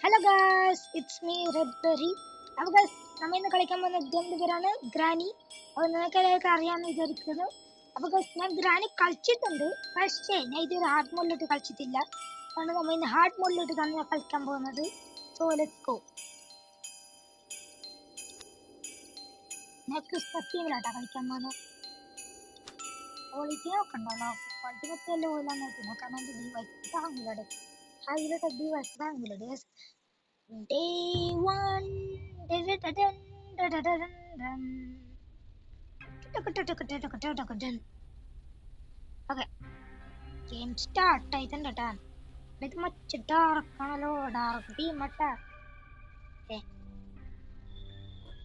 Hello guys, it's me red berry. അപ്പോൾ guys, നമ്മൾ ഇന്ന് കളിക്കാൻ പോകുന്ന ഗെയിം പേരാണ് ഗ്രാനി. അപ്പോൾ നിങ്ങൾക്ക് എല്ലാവർക്കും അറിയാമെന്ന് വിചാരിക്കുന്നു. അപ്പോൾ ഗായ്സ്, ഞാൻ ഗ്രാനി കളിച്ചിട്ടുണ്ട്, പക്ഷേ ഞാൻ ഇതൊരു ഹാർഡ് മോഡിലിട്ട് കളിച്ചിട്ടില്ല. അതുകൊണ്ട് നമ്മൾ ഇന്ന് ഹാർഡ് മോഡിലിട്ടാണ് ഞാൻ കളിക്കാൻ പോകുന്നത്. So let's go. നെക്സ്റ്റ് ടീമിലാട്ടാണ് കളിക്കാൻ പോകുന്നത്. ക്വാളിറ്റി നോക്കണ്ടോ? ക്വാളിറ്റി പറ്റിയല്ലോ പോലാന്ന് നോക്കാം. എൻ്റെ ഡിവൈസ് താങ്ങില്ലടെ, ഹൈലൊക്കെ ഡിവൈസ് താങ്ങില്ലടെ. Day one. Okay, game start ആയിട്ടുണ്ട് കേട്ടാ. ഇത് മറ്റേ ഡാർക്കാണല്ലോ, ഡാർക്ക് തീമട്ടാ.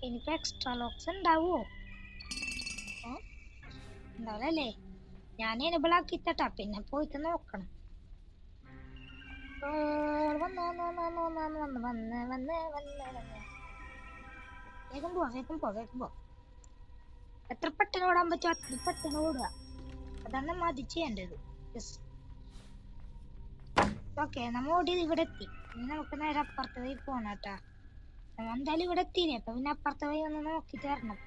എനിക്ക് എക്സ്ട്രാ ലോക്സ് ഉണ്ടാവോ? ഉണ്ടാവല്ലേ, ഞാൻ എനബിൾ ആക്കിത്തട്ടാ, പിന്നെ പോയിട്ട് നോക്കണം. വേഗം പോ. എത്ര പെട്ടെന്ന് ഓടാൻ പറ്റുമോ അത്ര പെട്ടെന്ന് ഓടുക. അതാണ് മതി ചെയ്യേണ്ടത്. ഓക്കെ, നമ്മ ഓടി ഇവിടെ എത്തി. ഇനി നമുക്ക് നേരെ അപ്പുറത്തെ വഴി പോണം കേട്ടാ. നമ്മ എന്തായാലും ഇവിടെ എത്തിയില്ലേ, അപ്പൊ പിന്നെ അപ്പുറത്തെ വഴി ഒന്ന് നോക്കിട്ട് വരണം.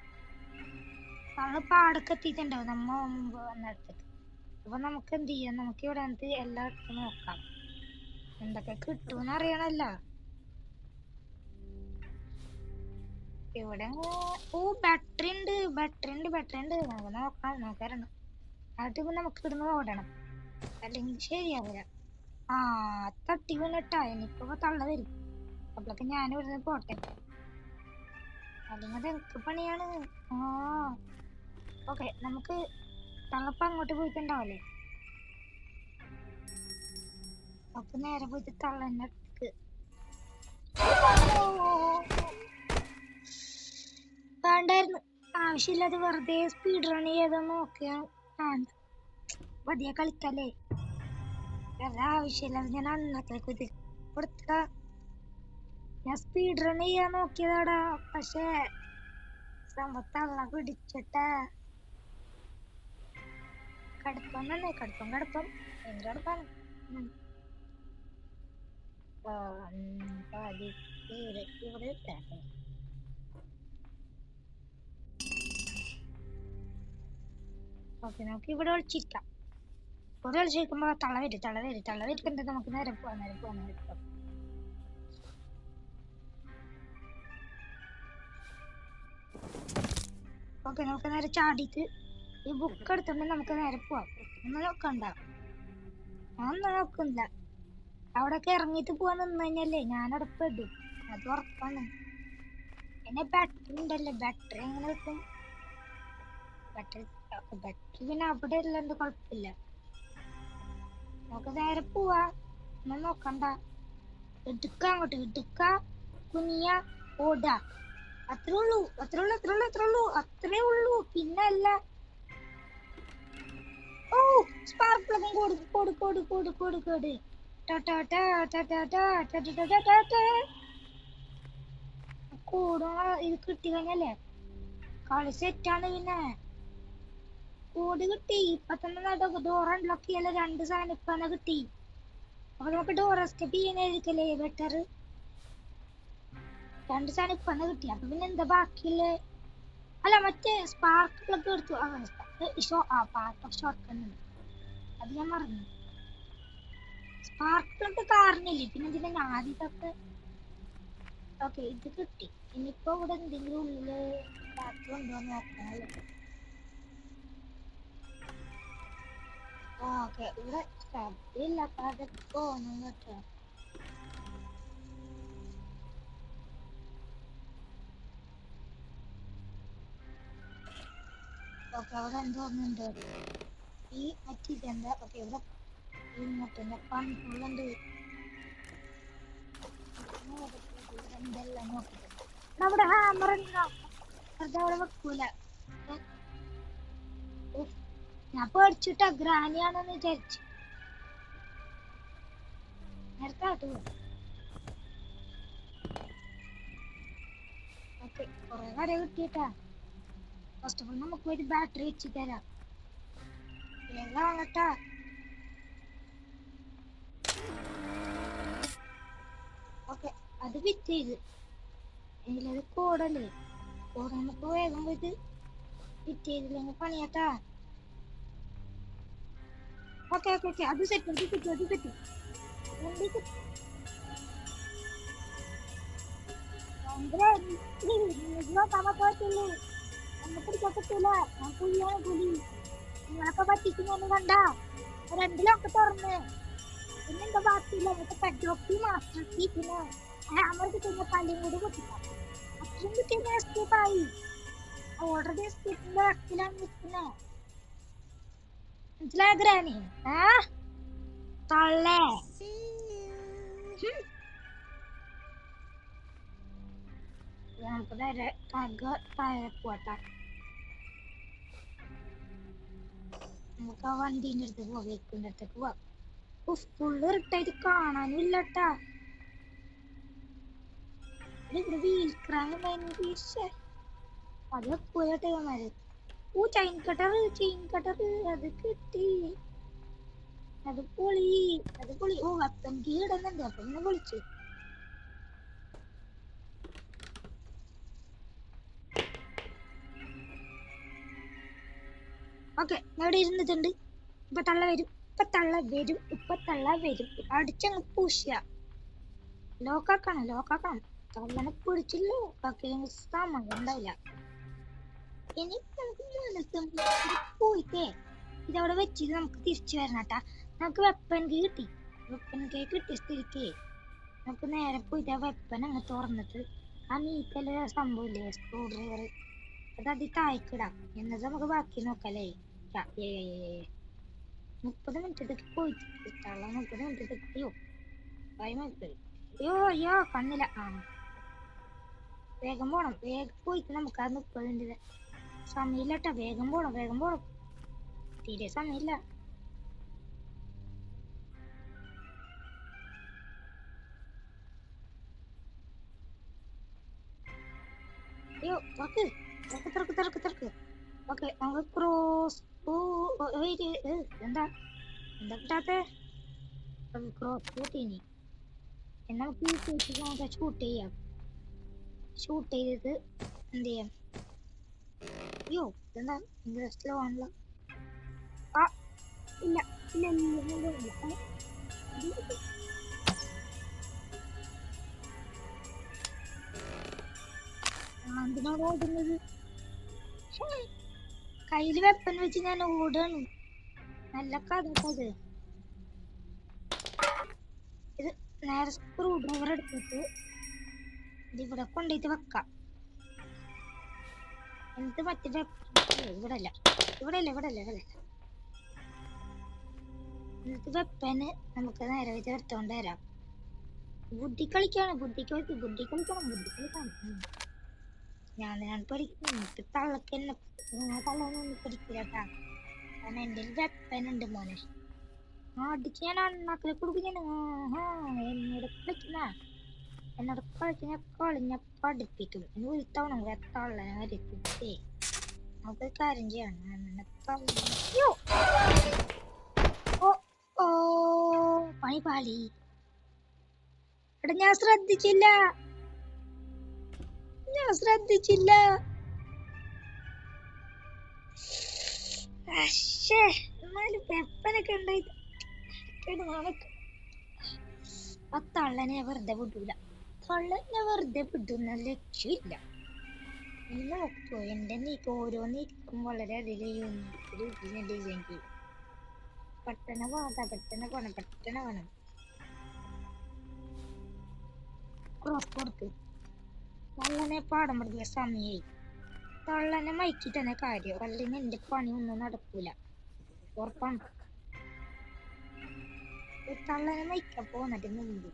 നമ്മള് പാടൊക്കെ എത്തിയിട്ടുണ്ടാവും നമ്മ മുമ്പ് വന്നിടത്തേക്ക്. അപ്പൊ നമുക്ക് എന്ത് ചെയ്യാം, നമുക്ക് ഇവിടെ വന്നിട്ട് എല്ലായിടത്തും നോക്കാം. എന്തൊക്കെ കിട്ടുമെന്ന് അറിയണല്ലോ. ഇവിടെ ബാറ്ററി ഉണ്ട്. നമുക്ക് നോക്കാറുണ്ട്. അതിപ്പോ നമുക്ക് ഇവിടുന്ന് ഓടണം, അല്ലെങ്കിൽ ശരിയാവില്ല. തട്ടി വീണിട്ടാ എനിക്കിപ്പോ തള്ള വരും. അപ്പോഴൊക്കെ ഞാൻ ഇവിടുന്ന് പോട്ടെ, അല്ലെങ്കിൽ അത് എനിക്ക് പണിയാണ്. ഓക്കെ, നമുക്ക് തള്ളപ്പ അങ്ങോട്ട് പോയിട്ടുണ്ടാവല്ലേ. അപ്പൊ നേരെ പോയിട്ട് തള്ളന്റെ അടുത്തേക്ക്. വേണ്ടായിരുന്നു, ആവശ്യമില്ലാതെ വെറുതെ സ്പീഡ് റൺ ചെയ്താൽ നോക്കിയാ പതിയെ കളിക്കല്ലേ. വേറെ ആവശ്യമില്ലാതെ ഞാൻ അന്നത്തേക്ക് കൊടുത്ത. ഞാൻ സ്പീഡ് റൺ ചെയ്യാൻ നോക്കിയതാടാ, പക്ഷേ തള്ള പിടിച്ചിട്ടാ. കടുപ്പം ഭയങ്കര കടുപ്പാണ്. ഇവിടെ ഓക്കെ, നമുക്ക് ഇവിടെ ഒളിച്ചിരിക്കാം. ഇവിടെ ഒളിച്ചിരിക്കുമ്പോ തള്ള വരിക്കണ്ട. നമുക്ക് നേരെ പോവാം. ഓക്കെ, നമുക്ക് നേരെ ചാടിയിട്ട് ഈ ബുക്ക് എടുത്തോണ്ട് നമുക്ക് നേരെ പോവാം. ഒന്നും നോക്കണ്ട, ഒന്നും നോക്കുന്നില്ല. അവിടെയൊക്കെ ഇറങ്ങിയിട്ട് പോവാൻ നിന്ന് കഴിഞ്ഞല്ലേ ഞാനവിടെ പെടും, അത് ഉറപ്പാണ്. പിന്നെ ബാറ്ററി ഉണ്ടല്ലേ, ബാറ്ററി എങ്ങനെ കിട്ടും? ബാറ്ററി പിന്നെ അവിടെ ഉള്ളത് കുഴപ്പമില്ല. നമുക്ക് നേരെ പോവാ, ഒന്നും നോക്കണ്ട. എടുക്ക കുനിയ ഓടാ. അത്രേ ഉള്ളൂ. പിന്നെ അല്ല. സ്പാർക്ക് പ്ലഗും കൊടു. ഇത് കിട്ടി കഴിഞ്ഞല്ലേ കളി സെറ്റാണ്. പിന്നെ കോഡ് കിട്ടി. ഇപ്പൊ തന്നെ ഡോർ അൺലോക്ക് ചെയ്യാൻ 2 സാധനം ഇപ്പൊ കിട്ടി. അപ്പൊ നമുക്ക് ഡോർ എസ്കേപ്പ് ചെയ്യാനായിരിക്കല്ലേ ബെറ്റർ. 2 സാധനം ഇപ്പൊ കിട്ടി. അപ്പൊ പിന്നെ എന്താ ബാക്കിയില്ലേ? അല്ല, മറ്റേ സ്പാർക്ക് പ്ലഗ് എടുത്തു. ഷോർട്ട് കണ്ണുണ്ട്, അത് ഞാൻ മറന്നു. സ്പാർക്ക് പ്ലഗ് കാറിനില്ലേ, പിന്നെ എന്തിനാ ഞാൻ ആദ്യത്തൊക്കെ. ഓക്കെ, ഇത് കിട്ടി. ഇനിയിപ്പോ ഇവിടെ എന്തെങ്കിലും ഉള്ളില് ബാറ്ററി ഉണ്ടോ നോക്കണല്ലോ. ഓക്കെ, ഇവിടെ ശബ്ദമില്ലാതെ പോകണം കേട്ടോ. ഓക്കെ, അവിടെ എന്തോന്നുണ്ട്. ഈ മറ്റേതെന്താ? ഓക്കെ, ഇവിടെ ഇങ്ങോട്ട് പണ്ടുണ്ട്. എന്തെല്ലാം നോക്കിട്ടുണ്ട്. അവിടെ ഹാമർ ഉണ്ടോ? വെറുതെ അവിടെ വെക്കൂല. ഞാൻ പേടിച്ചിട്ടാ, ഗ്രാനിയാണെന്ന് വിചാരിച്ചു. നേരത്തെ ഓക്കെ, കുറെ കാര്യം കിട്ടിയിട്ടാ. ഫസ്റ്റ് ഓഫ് ഓൾ നമുക്ക് ഒരു ബാറ്ററി വെച്ച് തരാം. വേഗാണട്ടാ. ഓക്കെ, അത് ഫിറ്റ് ചെയ്ത് എങ്കിലത് കോഡല്ലേ. കോഡ് നമുക്ക് വേഗം പോയിട്ട് ഫിറ്റ് ചെയ്തില്ലെങ്കിൽ പണിയാട്ടാ. ഓക്കെ ഓക്കെ ഓക്കെ, അത് സെറ്റ് അത് സെറ്റ് അത് സെറ്റ്. പറ്റില്ലേ എന്നെ പിടിക്കാൻ പറ്റൂല. ഞാൻ പുലിയാണ് പുലി. നിങ്ങളൊക്കെ പറ്റിക്കുന്നു കണ്ട. രണ്ടിലൊക്കെ തുറന്ന് പിന്നെന്താ ബാക്കിയില്ല. എന്നിട്ട് പെഡ്ലോക്കി മാസ്റ്റി പിന്നെ ഹാമർ കിട്ടുന്ന പള്ളിയും കൂടി പൊട്ടിക്കാം. അത്രയും കിട്ടിയ എസ്കേപ്പ് ആയി. ഓൾറെഡി എസ്കേപ്പിന്റെ വക്കിലാണ് നിൽക്കുന്നത്. മനസ്സിലായ ഗ്രാനി? തള്ളേ നമുക്ക് നേരെ താഴെ പോട്ടെ. നമുക്ക് ആ വണ്ടീന്റെ അടുത്ത് പോവാം, വെഹിക്കിളിന്റെ അടുത്തേക്ക് പോവാം. ഫുള്ള് ഇറിട്ടായിട്ട് കാണാനും ഇല്ലട്ടാ. ഇവിടെ വീൽ ക്രാങ്ക് അത് പോയട്ടേമാര്. ചെയിൻ കട്ടർ അത് കിട്ടി. അത് പൊളി അത് പൊളി. ഓ വെപ്പൻ കീ ഇടുന്നുണ്ട്. അപ്പൊ ഇങ്ങനെ വിളിച്ചു. ഓക്കെ, ഇവിടെ ഇരുന്നിട്ടുണ്ട്. ഇപ്പൊ തള്ള വരും, ഇപ്പൊ തള്ള വരും, ഇപ്പൊ തള്ള വരും. അടിച്ചങ്ങ് പൂശിയ ലോക്കാക്കണം ലോക്കാക്കണം. തള്ളനെ പിടിച്ചില്ലോ സമയം ഉണ്ടാവില്ല. ഇനി നമുക്ക് പോയിട്ടേ ഇതവിടെ വെച്ചിട്ട് നമുക്ക് തിരിച്ചു വരണട്ടാ. നമുക്ക് വെപ്പൻ കീ കിട്ടി. വെപ്പൻ കീ കിട്ടിയ സ്ഥിതിക്ക് നമുക്ക് നേരെ പോയിട്ട് ആ വെപ്പൻ അങ്ങ് തുറന്നിട്ട് ആ നീക്കല് സംഭവമില്ലേ സ്ക്രൂ ഡ്രൈവർ, അത് അതിൽ താഴ്ക്കിടാം. എന്നിട്ട് നമുക്ക് ബാക്കി നോക്കല്ലേ. 30 മിനിറ്റ് പോയിട്ട് 30 മിനിറ്റ് അയ്യോ 5 മിനിറ്റ് അയ്യോ കണ്ണില്ല. വേഗം പോണം. വേഗം പോയിട്ട് നമുക്ക് ആ 30 മിനിറ്റ് സമയമില്ലട്ടാ. വേഗം പോണം. തീരെ സമയമില്ല. അയ്യോ തുറക്ക്. ഓക്കെ, നമുക്ക് ക്രോസ് എന്താ കിട്ടാത്തെ? ക്രോസ് കൂട്ടിനി. നമുക്ക് ഷൂട്ട് ചെയ്തിട്ട് എന്ത് ചെയ്യാം? അയ്യോ എന്താ സ്ലോ ആണല്ലോ. ഇല്ല എന്തിനാണ് ഓടുന്നത്? കയ്യില് വെപ്പൻ വെച്ച് ഞാൻ ഓടാണ്. നല്ല കഥ. ഇത് നേരെ സ്ക്രൂ ഡ്രൈവർ എടുത്തിട്ട് ഇതിവിടെ കൊണ്ടുപോയിട്ട് വെക്കാം. എന്നിട്ട് മറ്റേ ഇവിടെ അല്ല എന്നിട്ട് വെപ്പന് നമുക്ക് നേരെ വെച്ച് എടുത്തോണ്ട് വരാം. ബുദ്ധി കളിക്കണം. ഞാൻ പഠിക്കുന്നു. തള്ളക്കെന്നെ തള്ളൊന്നും പഠിക്കില്ലട്ടാ. കാരണം എന്റെ ഒരു വെപ്പനുണ്ട് മോനെ. അടിച്ച് ഞാൻ അണ്ണാക്കിലെ കൊടുക്കുന്ന എന്നോട് കളിക്കുന്ന കളിഞ്ഞ പഠിപ്പിക്കും. ഒരു തവണ തള്ളനെ വരത്തിട്ടേ നമുക്ക് കാര്യം ചെയ്യണം. ഓ പണി പാളി. എടാ ഞാൻ ശ്രദ്ധിച്ചില്ല. എന്നാലും വെപ്പനൊക്കെ ഉണ്ടായിട്ട് ആ തള്ളനെ വെറുതെ വിടൂല. വിടുന്ന ലക്ഷ്യമില്ല. നോക്കൂ, എന്റെ ഓരോ നീക്കം വളരെയധികം ഡിസൈൻ ചെയ്യും. പെട്ടെന്ന് വേണം. ക്രോസ് കൊടുത്ത് തള്ളനെ പാഠം പഠിപ്പിയ സമയായി. തള്ളനെ മയക്കി തന്നെ കാര്യം, അല്ലെങ്കിൽ എന്റെ പണി ഒന്നും നടക്കൂല. ഉറപ്പാണ്. തള്ളനെ മയക്കാൻ പോന്നിട്ട് മുമ്പ്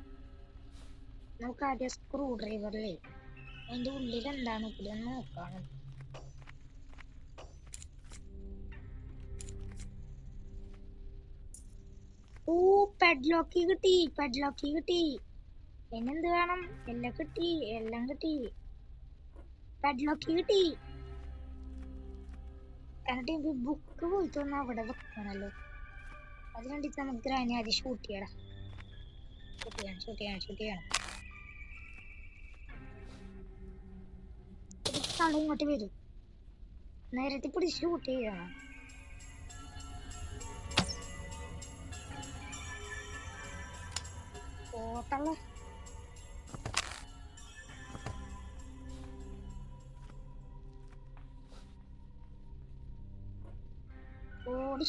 നമുക്ക് ആദ്യം സ്ക്രൂ ഡ്രൈവറിലെ അതിന്റെ ഉള്ളിൽ എന്താണ് നോക്കണം. ഓ പെഡ്ലോക്കി കിട്ടി. പിന്നെന്ത് വേണം? എല്ലാം കിട്ടി. പെഡ്ലോക്കി കിട്ടി. എന്നിട്ട് എനിക്ക് ബുക്ക് പോയിട്ട് ഒന്ന് അവിടെ വെക്കണല്ലോ. അത് കണ്ടിട്ട് നമുക്ക് ഗ്രാനി ആദ്യം ഷൂട്ട് ചെയ്യണം. തള്ള ഇങ്ങോട്ട് വരും. നേരത്തെ പിടിച്ച് ഷൂട്ട് ചെയ്യണം. ഓട്ടള്ള ഓടി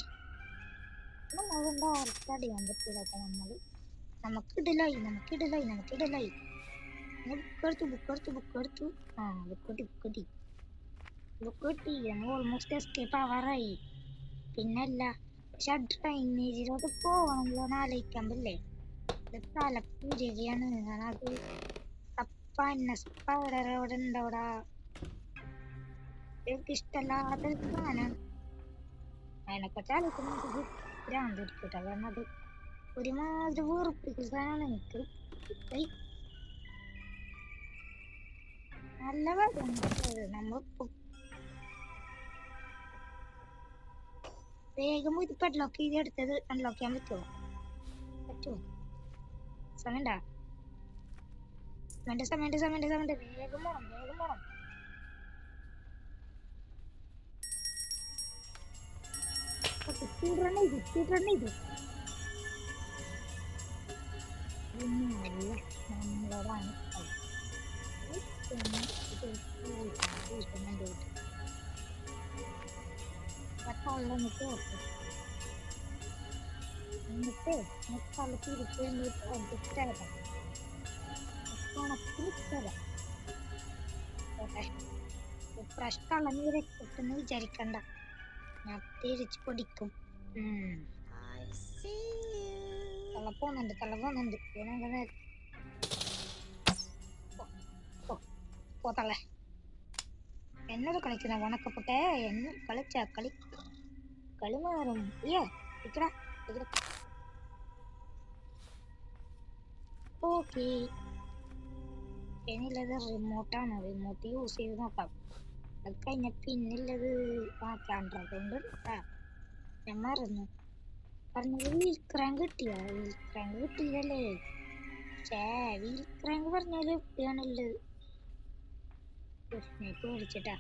നമ്മളെന്താ അടിയാൻ പറ്റില്ല. നമുക്കിടലായി. ബുക്കെടുത്തു. ആ ബുക്ക് കിട്ടി. നമ്മൾ ഓൾമോസ്റ്റ് എസ്കേപ്പ് ആവാറായി. പിന്നല്ല, പക്ഷെ ആ ഡ്രൈനേജിലോട്ട് പോവാണല്ലോ എന്ന് ആലോചിക്കാൻ പറ്റില്ലേ. ഇത് തലപ്പുരികയാണ്. ഞാനത് സ്പൈഡർ അവിടെ ഉണ്ടവിടെ. എനിക്ക് ഇഷ്ടമല്ലാത്തൊരു സാധനം. അതിനെപ്പറ്റി ആലോചിക്കുമ്പോൾ ഭ്രാന്ത് പിടിക്കട്ടെ. കാരണം അത് ഒരുമാതിരി വെറുപ്പിക്കുന്ന സാധനമാണ്. എനിക്ക് നല്ല കാര്യമാണ്. നമ്മൾ വേഗം ഇത് പെഡ്ലോക്ക് ചെയ്ത് എടുത്തത് അൺലോക്ക് ചെയ്യാൻ പറ്റുമോ? സമയണ്ട. വേഗം പോണം. സ്പീഡ് റൺ ചെയ്തു. നമ്മളോടാണ് പ്രശ്നമുള്ള രക്ഷപ്പെട്ടെന്ന് വിചാരിക്കണ്ട. ഞാൻ തിരിച്ചു പൊടിക്കും. തള്ള പോകുന്നുണ്ട്. പോത്തള്ളേ എന്നോട് കളിക്കുന്ന വണക്കപ്പെട്ടെ. എന്നെ കളി മാറും. ഓക്കെ, ഇനിയുള്ളത് റിമോട്ടാണ്. റിമോട്ട് യൂസ് ചെയ്ത് നോക്കാം. അത് കഴിഞ്ഞ പിന്നുള്ളത് അതുകൊണ്ട് ഞാൻ മറന്നു പറഞ്ഞത്. വീൽ ക്രാങ്ക് കിട്ടിയില്ലല്ലേ? വീൽ ക്രാങ്ക് പറഞ്ഞാല് എവിടെയാണുള്ളത്? പേടിച്ചിട്ടാ.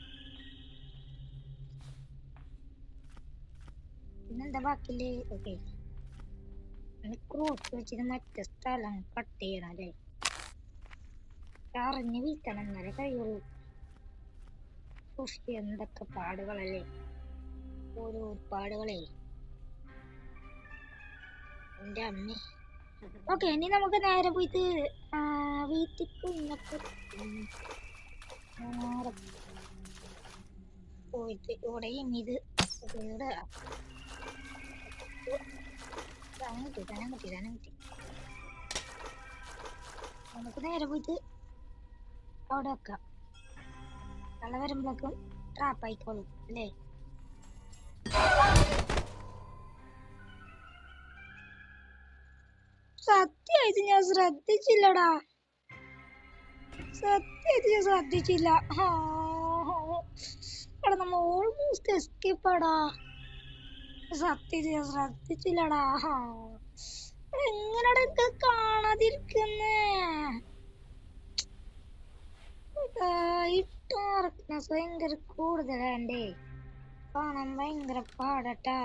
പിന്നെന്താ ബാക്കിയില്ലേ? ഓക്കെ, ക്രോസ് വെച്ചിട്ട് മറ്റേ സ്ഥലം കട്ട് ചെയ്യണം അല്ലേ? അറിഞ്ഞ് വീഴ്ത്തണം, എന്നാലേ കഴിയുള്ളൂ. എന്തൊക്കെ പാടുകളല്ലേ, ഓരോ പാടുകളെ. എന്റെ അമ്മ. ഓക്കെ, ഇനി നമുക്ക് നേരെ പോയിട്ട് വീട്ടിൽ പോയിട്ട് ഇവിടെയും ഇത് സാധനം കിട്ടി. നമുക്ക് നേരെ പോയിട്ട് അവിടെ വെക്കാം. തള്ള വരുമ്പോഴേക്കും ട്രാപ്പ് ആയിക്കോളും അല്ലേ? സത്യമായിട്ട് ഞാൻ ശ്രദ്ധിച്ചില്ലടാ. എടാ, നമ്മ ഓൾമോസ്റ്റ് എസ്കേപ്പ് ആടാ. സത്യത്തിൽ ഞാൻ ശ്രദ്ധിച്ചില്ലടാ. എങ്ങനെയാടാ ഇത് കാണാതിരിക്കുന്നേ? ഡാർക്ക്നെസ് ഭയങ്കര കൂടുതലാണ്ടേ, കാണാൻ ഭയങ്കര പാടട്ടാ.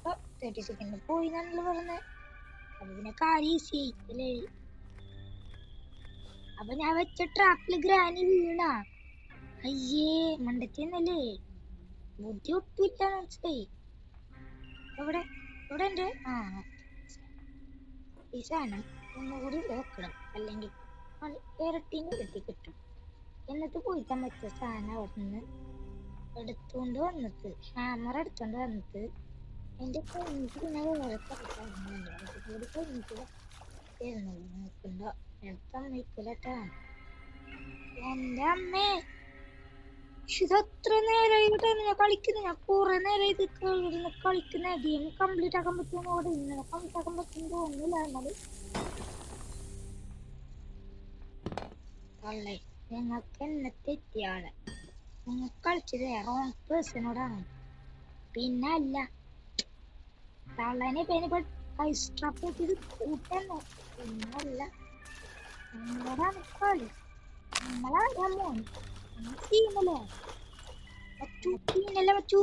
30 സെക്കൻഡ് പോയി എന്നാണല്ലോ പറഞ്ഞത്. അപ്പൊ പിന്നെ കാര്യം ഈസി അല്ലേ? അപ്പൊ ഞാൻ വെച്ച ട്രാപ്പില് ഗ്രാനി വീണ. അയ്യേ, മണ്ടത്തിന്നല്ലേ. ബുദ്ധി ഒട്ടുമില്ല, മനസ്സിലായി. എവിടെ ഉണ്ട്? ഈ സാധനം ഒന്നുകൂടി വെക്കണം, അല്ലെങ്കിൽ ഇരട്ടിന് കിട്ടും. എന്നിട്ട് പോയിട്ടാ മറ്റേ സാധനം അവിടെ നിന്ന് എടുത്തോണ്ട് വന്നിട്ട്, ഹാമർ എടുത്തോണ്ട് വന്നിട്ട് എന്റെ കഴിഞ്ഞിട്ട് പിന്നെ വേറെ കൂടി കഴിഞ്ഞിട്ട് നോക്കണ്ട. സമ്മതിക്കൂലട്ടാ. എന്റെ അമ്മേ, ഇതത്ര നേരമായിട്ട് ഞാൻ കളിക്കുന്നു. ഞാൻ കുറെ നേരം ഇത് കളിക്കുന്ന ഗെയിം കംപ്ലീറ്റ് ആക്കാൻ പറ്റുമോ? ഇന്നലെ കംപ്ലീറ്റ് ആക്കാൻ പറ്റുമെന്ന് തോന്നുന്നില്ല. എന്നാലും തള്ളേ, നിങ്ങൾക്ക് എന്നെ തെറ്റിയാണ്. നിങ്ങൾ കളിച്ചത് റോങ് പേഴ്സണോടാണ്. പിന്നെ അല്ല, തള്ളനെ കൂട്ടന്നെ. പിന്നല്ല, നമ്മളാണ് കളി. നമ്മളാ മോൻ ടീമല്ലേ മറ്റു ടീമല്ലേ മറ്റു.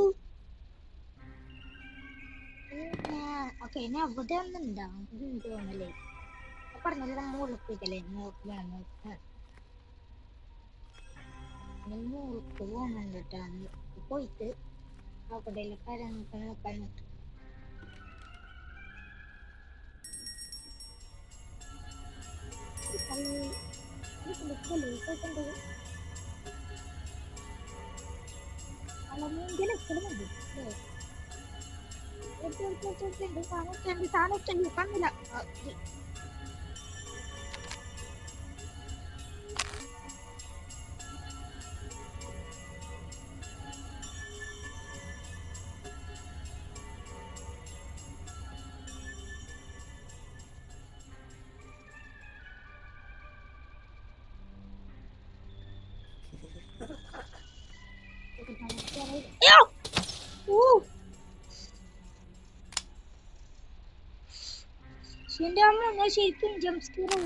ഓക്കെ ഇനി അവിടെ ഒന്നുണ്ടാ തോന്നല്ലേ. പറഞ്ഞത് മുകളിൽ പോയിട്ടല്ലേ മുകളിൽ വേണം മുകളിൽ പോകുന്നുണ്ടിട്ടാണ് പോയിട്ട് അവിടെ കാര്യങ്ങൾ കാണില്ല. എന്റെ അമ്മ ഞാൻ ശരിക്കും ജംസ്കെയറായി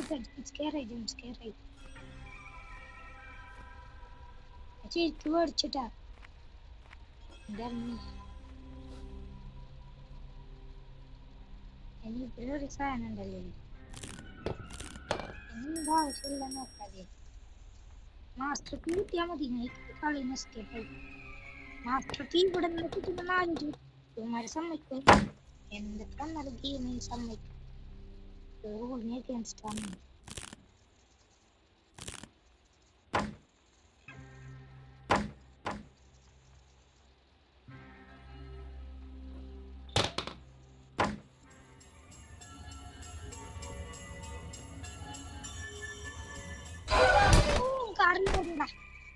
ശരിക്കും മേടിച്ചിട്ടാ എന്റെ അമ്മ. ഇനി ഇവിടെ ഒരു സാധനം ഉണ്ടല്ലേ എന്താ ആവശ്യമില്ല നോക്കാതെ മാസ്റ്റർ കീ കിട്ടിയാ മതി. കളി എസ്കേപ്പ് മാസ്റ്റർ കീ ഇവിടെ നിന്നിട്ട് 4 ഇവന്മാരെ സമ്മതിക്കും. എന്തൊക്കെ വന്നാലും ഗെയിമിൽ സമ്മതിക്കും. റൂളിനെ അഗേൻസ്റ്റ് ആണ്.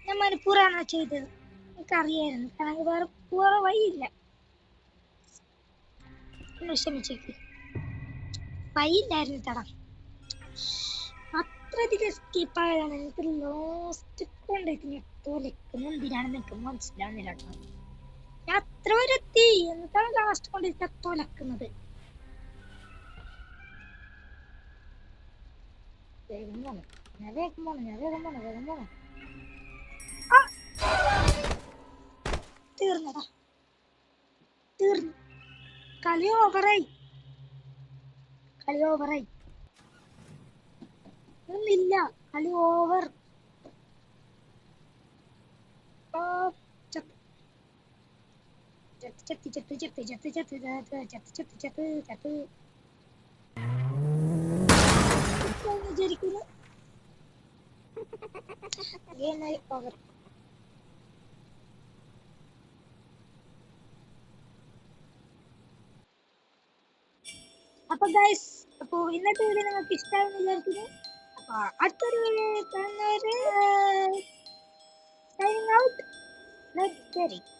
ഞാൻ മനപ്പൂർവ്വമാണ് ചെയ്തത്. എനിക്കറിയായിരുന്നു. കാരണം വേറെ വഴിയില്ല. ക്ഷമിച്ചേക്ക് വഴിയില്ലായിരുന്നു തടാ. അത്രയധികം എസ്കേപ്പായതാണ്. എനിക്ക് ലോസ്റ്റ് കൊണ്ടായിട്ട് തൊലക്കുന്നു. എന്തിനാണെന്ന് എനിക്ക് മനസ്സിലാവുന്നില്ല കേട്ടോ. ഞാൻ അത്ര വരെ എത്തി എന്നിട്ടാണ് ലാസ്റ്റ് കൊണ്ടിട്ട് തൊലക്കുന്നത്. വേഗം പോണം. തീർന്നടാ തീർന്നു. കളി ഓവറായി ഒന്നില്ല. കളി ഓവർ. ഓവർ. അപ്പൊ ഗൈസ് ഇന്നത്തെ വീഡിയോ നിങ്ങൾക്ക് ഇഷ്ടമായെന്ന് വിചാരിക്കുന്നു. അപ്പൊ അടുത്തൊരു വീഡിയോ കാണുന്നവരെ signing out. Let's get it.